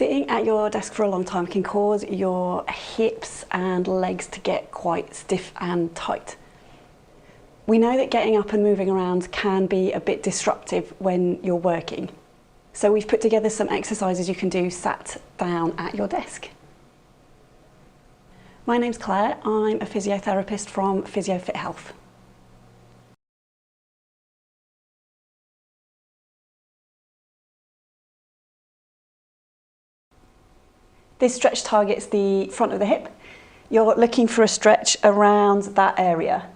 Sitting at your desk for a long time can cause your hips and legs to get quite stiff and tight. We know that getting up and moving around can be a bit disruptive when you're working. So we've put together some exercises you can do sat down at your desk. My name's Claire, I'm a physiotherapist from PhysioFit Health. This stretch targets the front of the hip. You're looking for a stretch around that area.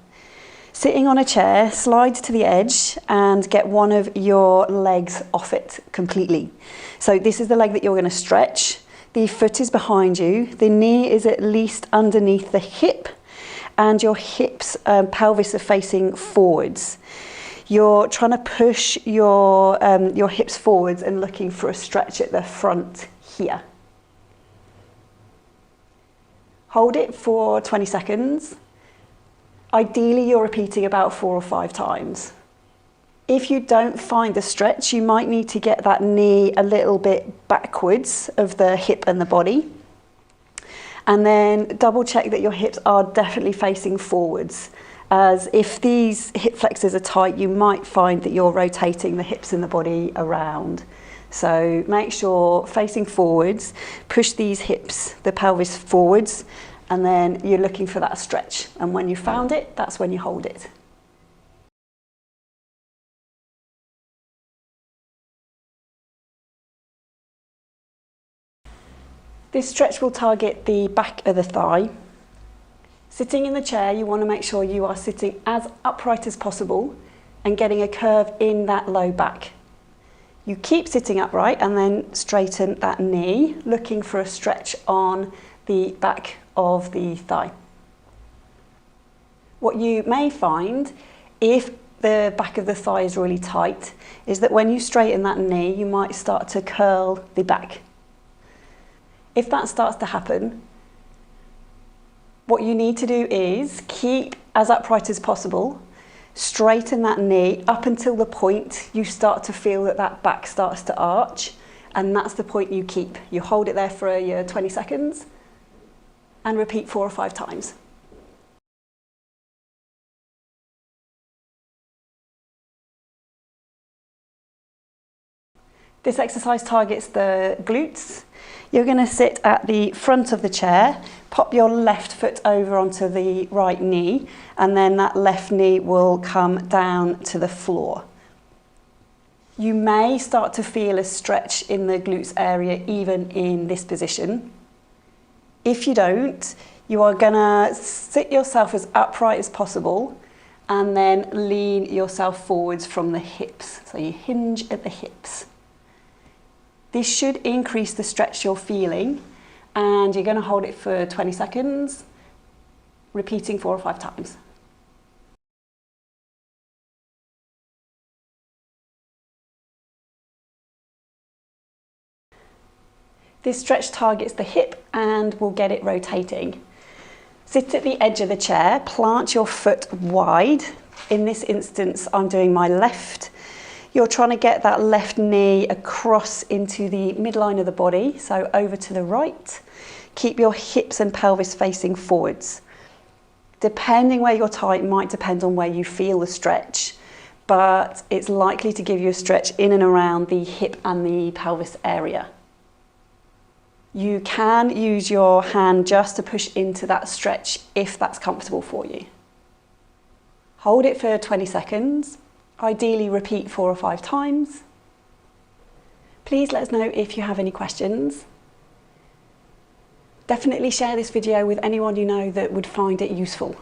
Sitting on a chair, slide to the edge and get one of your legs off it completely. So this is the leg that you're going to stretch. The foot is behind you, the knee is at least underneath the hip, and your hips, pelvis are facing forwards. You're trying to push your hips forwards and looking for a stretch at the front here. Hold it for 20 seconds. Ideally, you're repeating about 4 or 5 times. If you don't find the stretch, you might need to get that knee a little bit backwards of the hip and the body. And then double check that your hips are definitely facing forwards, as if these hip flexors are tight, you might find that you're rotating the hips and the body around. So make sure facing forwards, push these hips, the pelvis forwards, and then you're looking for that stretch. And when you found it, that's when you hold it. This stretch will target the back of the thigh. Sitting in the chair, you want to make sure you are sitting as upright as possible and getting a curve in that low back. You keep sitting upright and then straighten that knee, looking for a stretch on the back of the thigh. What you may find, if the back of the thigh is really tight, is that when you straighten that knee, you might start to curl the back. If that starts to happen, what you need to do is keep as upright as possible, straighten that knee up until the point you start to feel that that back starts to arch, and that's the point you keep. You hold it there for 20 seconds and repeat 4 or 5 times. This exercise targets the glutes. You're going to sit at the front of the chair, pop your left foot over onto the right knee, and then that left knee will come down to the floor. You may start to feel a stretch in the glutes area even in this position. If you don't, you are going to sit yourself as upright as possible and then lean yourself forwards from the hips. So you hinge at the hips. This should increase the stretch you're feeling, and you're going to hold it for 20 seconds, repeating 4 or 5 times. This stretch targets the hip and will get it rotating. Sit at the edge of the chair, plant your foot wide. In this instance, I'm doing my left. You're trying to get that left knee across into the midline of the body, so over to the right. Keep your hips and pelvis facing forwards. Depending where you're tight might depend on where you feel the stretch, but it's likely to give you a stretch in and around the hip and the pelvis area. You can use your hand just to push into that stretch if that's comfortable for you. Hold it for 20 seconds. Ideally repeat 4 or 5 times. Please let us know if you have any questions. Definitely share this video with anyone you know that would find it useful.